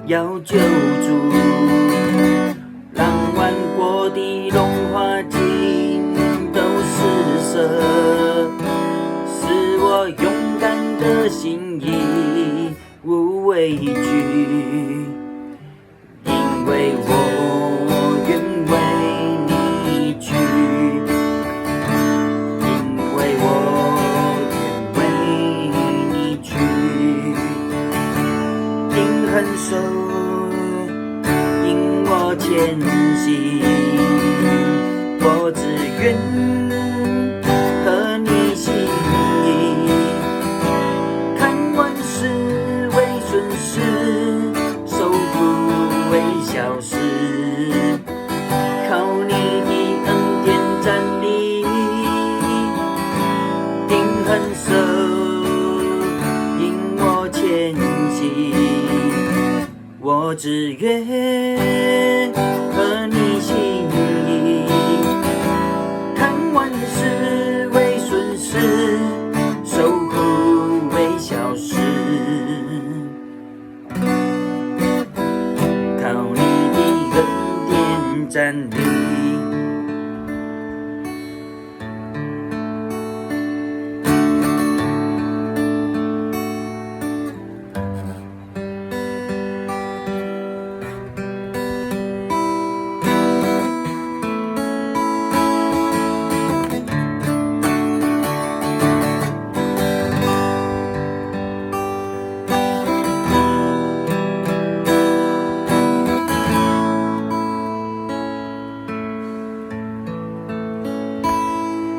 要救助。浪漫过的融化尽都失色，使我勇敢的心已无畏惧，因为我愿为你去，因为我愿为你去，定恒手引我前行，我只愿和你心意，看万事为顺时，受苦为小事，靠你的恩典站立，定恒手引我前行，我只愿和你心意，看万事为顺时，受苦为小事，靠你的恩典站立。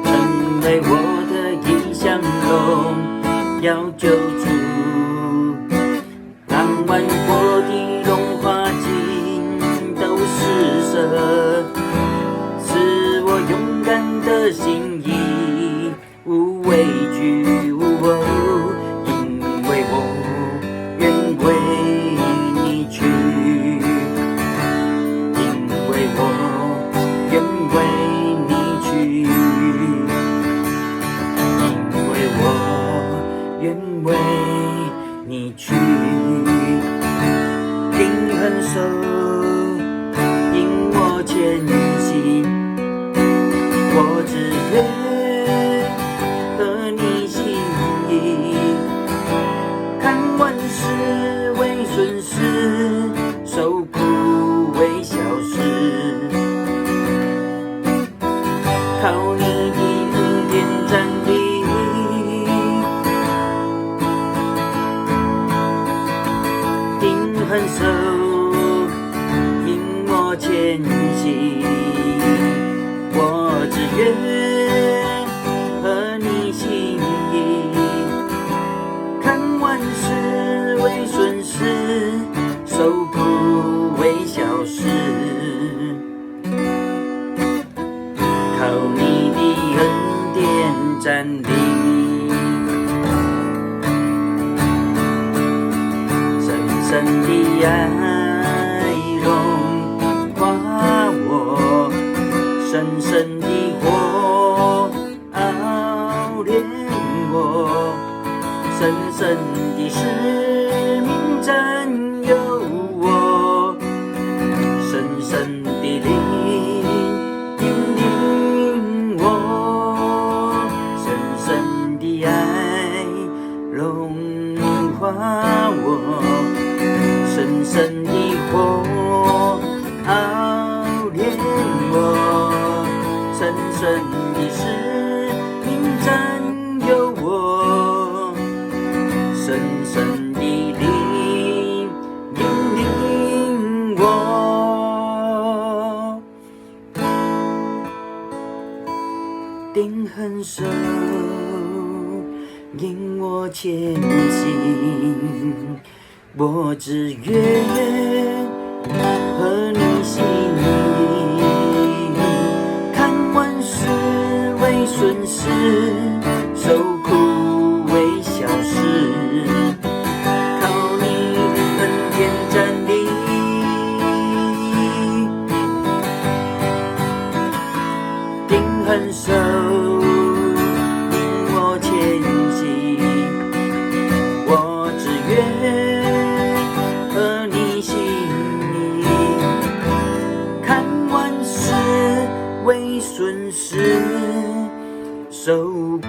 成为我的异乡龙，要救助。浪漫过的融化尽都失色，使我勇敢的心已无畏惧。因为我愿为你去，因为我愿为你去，愿为你去，定恒手引我前行，我只愿和你心意，看万事为顺时，受苦为小事，靠你的恩典站立，恒手引我前行，我只愿和你心意，看万事为顺时，受苦为小事，靠你的恩典站立。深的爱融化我，深深的火熬炼我，深深的使命占有我，深深的灵引领我，深深的爱融化我，深深的火熬炼我，深深的使命占有我，深深的灵引领我，定恒手引我前行，我只愿和你心意，看万事为顺时，受苦为小事，靠你恩典站立，定恒手引我前行，我只愿和你心损失，受苦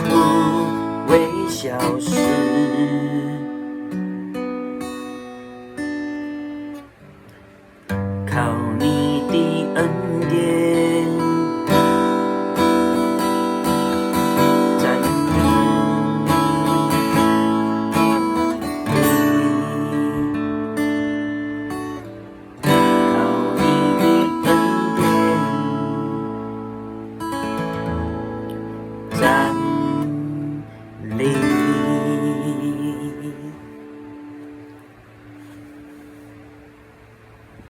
为小事。靠你的恩典，